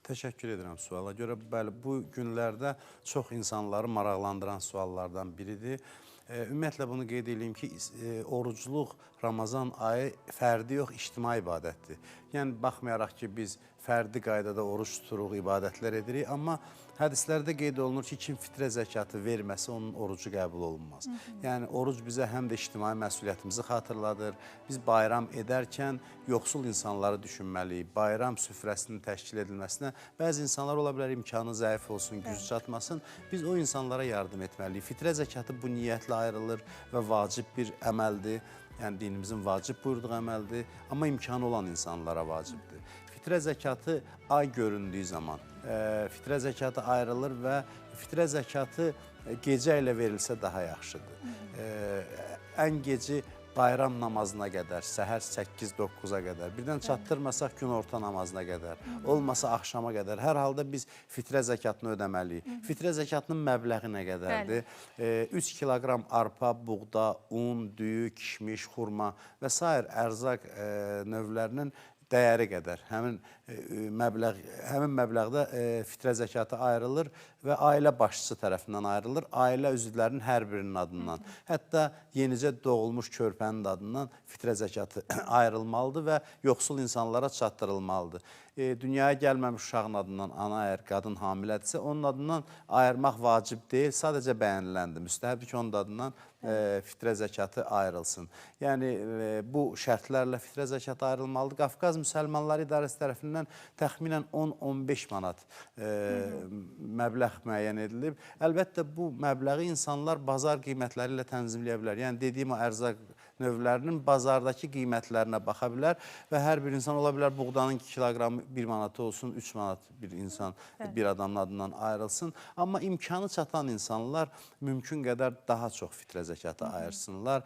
Təşəkkür edirəm suala görə. Bəli, bu günlərdə çox insanları maraqlandıran suallardan biridir. Ümumiyyətlə bunu qeyd edeyim ki, orucluq Ramazan ayı fərdi yox, ictimai ibadətdir. Yəni, baxmayaraq ki, biz fərdi qaydada oruç tuturuq, ibadətlər edirik, amma hədislərdə qeyd olunur ki, kim fitrə zəkatı verməsə, onun orucu qəbul olunmaz. Yəni, oruc bizə həm də ictimai məsuliyyətimizi xatırladır. Biz bayram edərkən yoxsul insanları düşünməliyik. Bayram süfrəsinin təşkil edilməsinə bəzi insanlar ola bilər imkanı zəif olsun, gücü çatmasın. Biz o insanlara yardım etməliyik. Fitrə zəkatı bu niyyətlə ayrılır və vacib bir əməldir. Yəni, dinimizin vacib buyurduğu əməldir, amma imkanı olan insanlara vacibdir. Fitrə zəkatı ay göründüyü zaman fitrə zəkatı ayrılır və fitrə zəkatı gecə ilə verilsə daha yaxşıdır. Ən geci bayram namazına qədər, səhər 8-9-a qədər, birdən çatdırmasaq günorta namazına qədər, olmasa axşama qədər, hər halda biz fitrə zəkatını ödəməliyik. Fitrə zəkatının məbləği nə qədərdir? 3 kiloqram arpa, buğda, un, düyü, kişmiş, xurma və s. ərzaq növlərinin dəyəri qədər, həmin məbləğdə fitrə zəkatı ayrılır və ailə başçısı tərəfindən ayrılır, ailə üzvlərinin hər birinin adından. Hətta yenicə doğulmuş körpənin adından fitrə zəkatı ayrılmalıdır və yoxsul insanlara çatdırılmalıdır. Dünyaya gəlməmiş uşağın adından, ana əgər qadın hamilədirsə, onun adından ayırmaq vacib deyil, sadəcə bəyəniləndir. Müstəhəbdir ki, onun adından fitrə zəkatı ayrılsın. Yəni, bu şərtlərlə fitrə zəkatı ayrılmalıdır. Qafqaz Müsəlmanları İdarəsi tərəfindən təxminən 10-15 manat məbləğ müəyyən edilib. Əlbəttə, bu məbləği insanlar bazar qiymətləri ilə tənzimləyə bilər. Yəni, dediyim o ərzaq növlərinin bazardakı qiymətlərinə baxa bilər və hər bir insan ola bilər buğdanın 2 kiloqramı 1 manatı olsun, 3 manat bir insan, bir adamın adından ayrılsın. Amma imkanı çatan insanlar mümkün qədər daha çox fitrə zəkatı ayırsınlar.